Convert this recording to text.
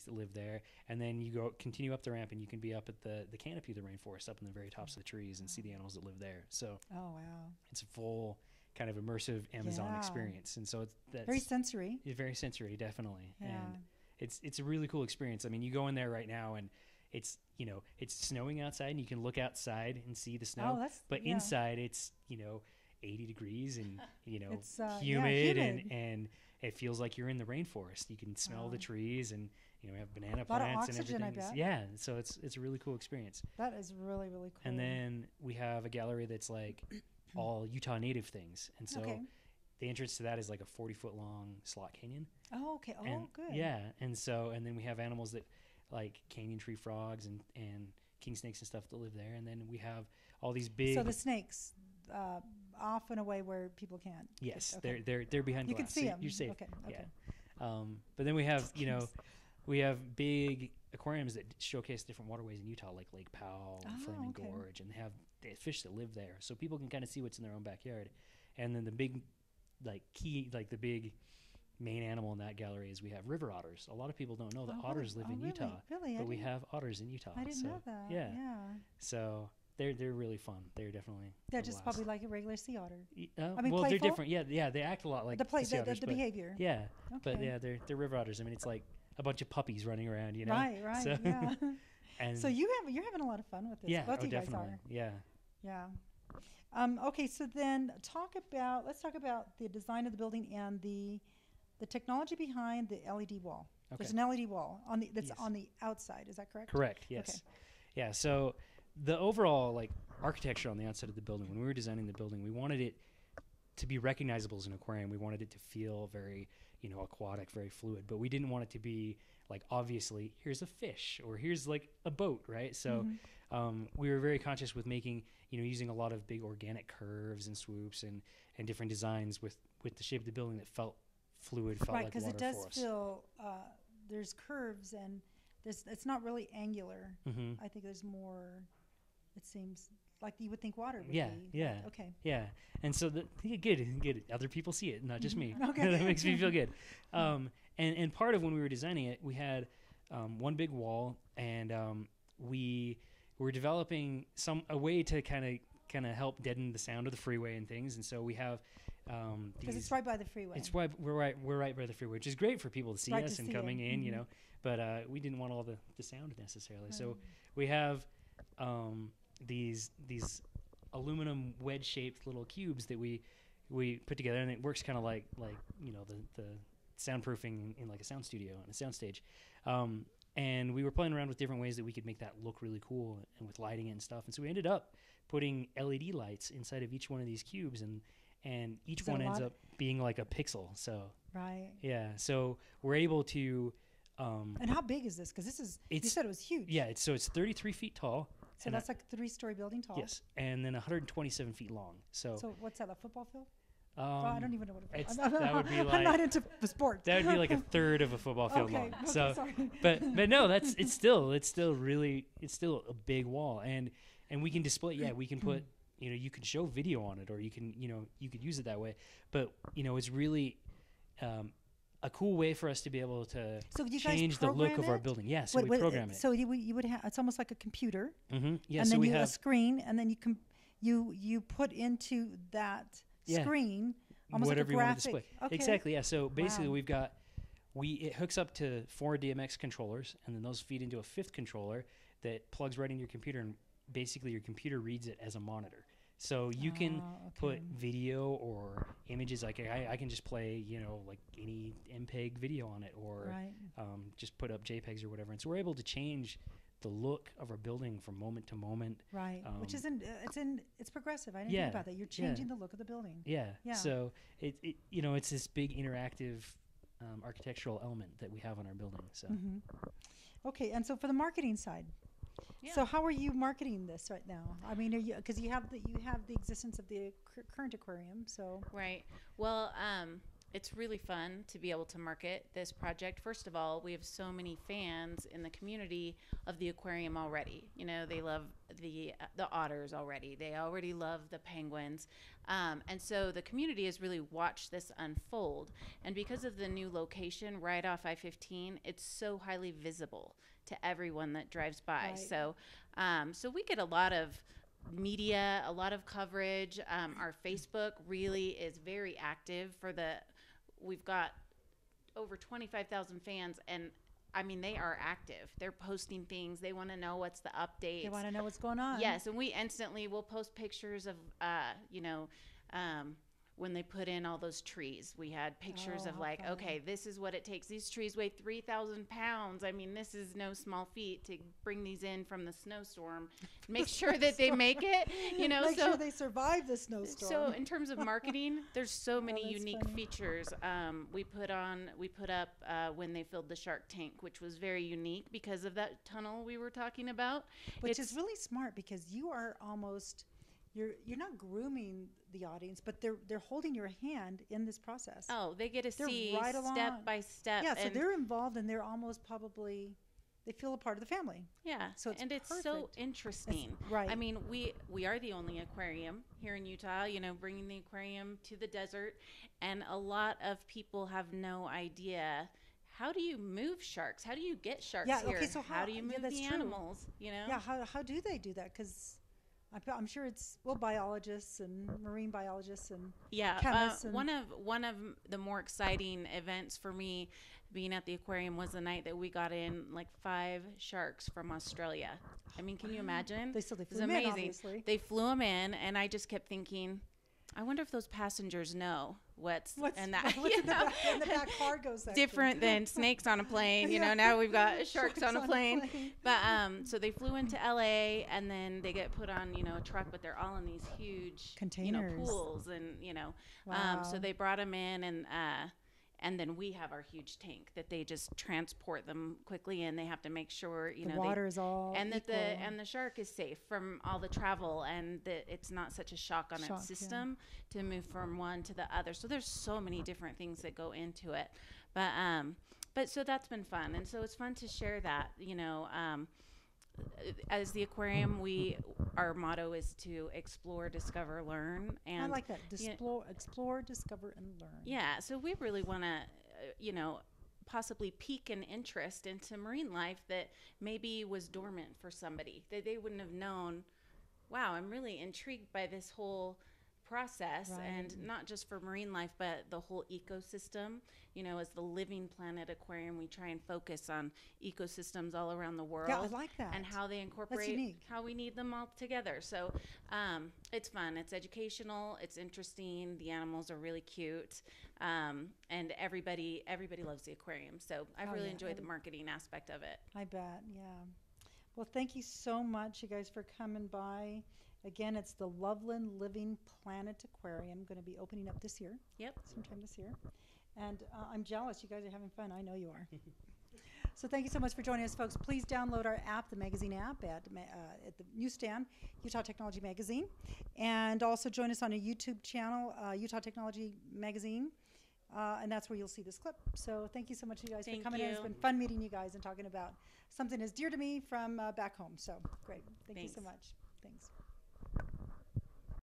that live there. And then you continue up the ramp, and you can be up at the canopy of the rainforest, up in the very tops of the trees, and see the animals that live there. So Oh, wow. it's a full kind of immersive Amazon Yeah. experience. And so that's Very sensory. very sensory, definitely. Yeah. And it's a really cool experience. I mean, you go in there right now, and it's it's snowing outside, and you can look outside and see the snow. Oh, that's but yeah. inside it's 80 degrees and It's humid, humid. And it feels like you're in the rainforest. You can smell the trees, and we have banana lot of plants and oxygen, I everything. bet. Yeah, so it's a really cool experience. That is really, really cool. And then we have a gallery that's like all Utah native things, and so Okay. the entrance to that is like a 40-foot long slot canyon. Oh, okay. Oh, And good. yeah, and then we have animals that like canyon tree frogs and king snakes and stuff that live there, and then we have all these big. So the snakes, off and away where people can't. Yes, Okay. they're behind You glass. can see so them. You're safe. Okay. Okay. Yeah. But then we have we have big aquariums that showcase different waterways in Utah, like Lake Powell, and Flaming okay. Gorge, and they have fish that live there, so people can kind of see what's in their own backyard. And then the big, the big main animal in that gallery is we have river otters. A lot of people don't know that otters live in really? Utah, Really? but we have otters in Utah. I didn't so, know that. Yeah. Yeah. So they're really fun. They're definitely They're a just blast. probably like a regular sea otter. I mean, well, they're playful? different. Yeah, they act a lot like The sea otters, the but behavior. yeah, but Okay. yeah, they're river otters. I mean, it's like a bunch of puppies running around, Right. So, Yeah. and So you're having a lot of fun with this. yeah, Both of you guys definitely. are. Yeah. Yeah. Okay, so then let's talk about the design of the building and the technology behind the LED wall. Okay. There's an LED wall that's Yes. on the outside. Is that correct? Correct. Yes. Yeah. So the overall architecture on the outside of the building, when we were designing the building, we wanted it to be recognizable as an aquarium. We wanted it to feel very, aquatic, very fluid, but we didn't want it to be like, obviously, here's a fish or here's like a boat, right? So we were very conscious with making, using a lot of big organic curves and swoops and different designs with the shape of the building that felt fluid, felt Right, like because water it does for us. feel there's curves and it's not really angular. Mm-hmm. I think there's more. It seems like you would think water would Yeah, be. yeah. Okay. Yeah, and so good. Other people see it, not just me. Okay. That makes me feel good. And part of when we were designing it, we had one big wall, and we were developing a way to kind of help deaden the sound of the freeway and things. And so we have Because it's right by the freeway. It's right. We're right by the freeway, which is great for people to see Right us to and see coming it. in, But we didn't want all the sound necessarily, so we have these aluminum wedge-shaped little cubes that we put together, and it works kind of like the soundproofing in like a sound studio and a sound stage. And we were playing around with different ways that we could make that look really cool and with lighting it and stuff. And so we ended up putting LED lights inside of each one of these cubes, and each one ends up being like a pixel. So right. yeah, so we're able to. And how big is this? Because you said it was huge. Yeah, it's 33 feet tall. So that's like a 3-story building tall. Yes, and then 127 feet long. So what's that, a football field? I don't even know what it is. that would be I'm not into sports. That would be like a third of a football field long. Okay, So, sorry. but no, it's still a big wall, and we can display. Yeah, we can put. You can show video on it, or you can you could use it that way. But it's really a cool way for us to be able to change the look of our building. Yeah, so we program it. So you would have, it's almost like a computer. Mm-hmm. Yeah, and so then we you have a screen, and then you put into that screen almost whatever like a you want to graphic. display. Okay. Exactly. Yeah. So basically, it hooks up to 4 DMX controllers, and then those feed into a 5th controller that plugs right into your computer, and basically your computer reads it as a monitor. So you can put video or images. Like I can just play, like any MPEG video on it, or just put up JPEGs or whatever. And so we're able to change the look of our building from moment to moment. Right, which isn't it's progressive. I didn't think about that. You're changing the look of the building. Yeah. So it's this big interactive architectural element that we have on our building. So Okay, and so for the marketing side. Yeah. So how are you marketing this right now? I mean, because you have the existence of the current aquarium, so right. Well, it's really fun to be able to market this project. First of all, we have so many fans in the community of the aquarium already. You know, they love the otters already. They already love the penguins. And so the community has really watched this unfold. And because of the new location right off I-15, it's so highly visible to everyone that drives by. Right. So we get a lot of media, a lot of coverage. Our Facebook really is very active we've got over 25,000 fans, and I mean, they are active. They're posting things. They want to know what's the updates. They want to know what's going on. Yes, and we'll post pictures of, when they put in all those trees. We had pictures of like, funny. okay, this is what it takes. These trees weigh 3,000 pounds. I mean, this is no small feat to bring these in from the snowstorm. Make sure that they make it, Make sure they survive the snowstorm. So in terms of marketing, there's so many that's unique funny. features. We put up when they filled the shark tank, which was very unique because of that tunnel we were talking about. Which is really smart because you are almost, you're not grooming the audience, but they're holding your hand in this process. Oh, they get to They're see right along. step by step. Yeah, so they're involved and they're almost probably, they feel a part of the family. Yeah, So it's it's so perfect. interesting. Right. I mean, we are the only aquarium here in Utah, bringing the aquarium to the desert, and a lot of people have no idea. How do you move sharks? How do you get sharks here? Okay, so how do you move that's the true. animals? Yeah, how do they do that? Because I'm sure it's biologists and marine biologists and chemists. And one of the more exciting events for me being at the aquarium was the night that we got in like 5 sharks from Australia. I mean, can you imagine? They it was flew them in, amazing. obviously. They flew them in, and I just kept thinking, I wonder if those passengers know what's in that, in the back cargo section. different than snakes on a plane. Now we've got sharks on a plane. But so they flew into LA, and then they get put on a truck, but they're all in these huge Containers. pools, and Wow. so they brought them in, and then we have our huge tank that they just transport them quickly, and they have to make sure the water is all and that equal. the shark is safe from all the travel, and that it's not such a shock on its system to move from one to the other. So there's so many different things that go into it, but so that's been fun, and so it's fun to share that. As the aquarium, our motto is to explore, discover, learn, and I like that. Explore, discover, and learn. yeah, so we really want to, possibly pique an interest into marine life that maybe was dormant for somebody. They wouldn't have known, wow, I'm really intrigued by this whole process, Right. and not just for marine life, but the whole ecosystem. As the Living Planet Aquarium, we try and focus on ecosystems all around the world. Yeah, I like that. And how they incorporate unique. how we need them all together. So it's fun. It's educational. It's interesting. The animals are really cute. And everybody loves the aquarium. So I've really enjoyed the marketing aspect of it. I bet, yeah. Well, thank you so much, you guys, for coming by. Again, it's the Loveland Living Planet Aquarium, going to be opening up this year. Yep. Sometime this year. And I'm jealous. You guys are having fun. I know you are. So thank you so much for joining us, folks. Please download our app, the magazine app, at the newsstand, Utah Technology Magazine. And also join us on a YouTube channel, Utah Technology Magazine. And that's where you'll see this clip. So thank you so much, you guys, for coming in. It's been fun meeting you guys and talking about something as dear to me from back home. So great. Thank you so much. Thanks.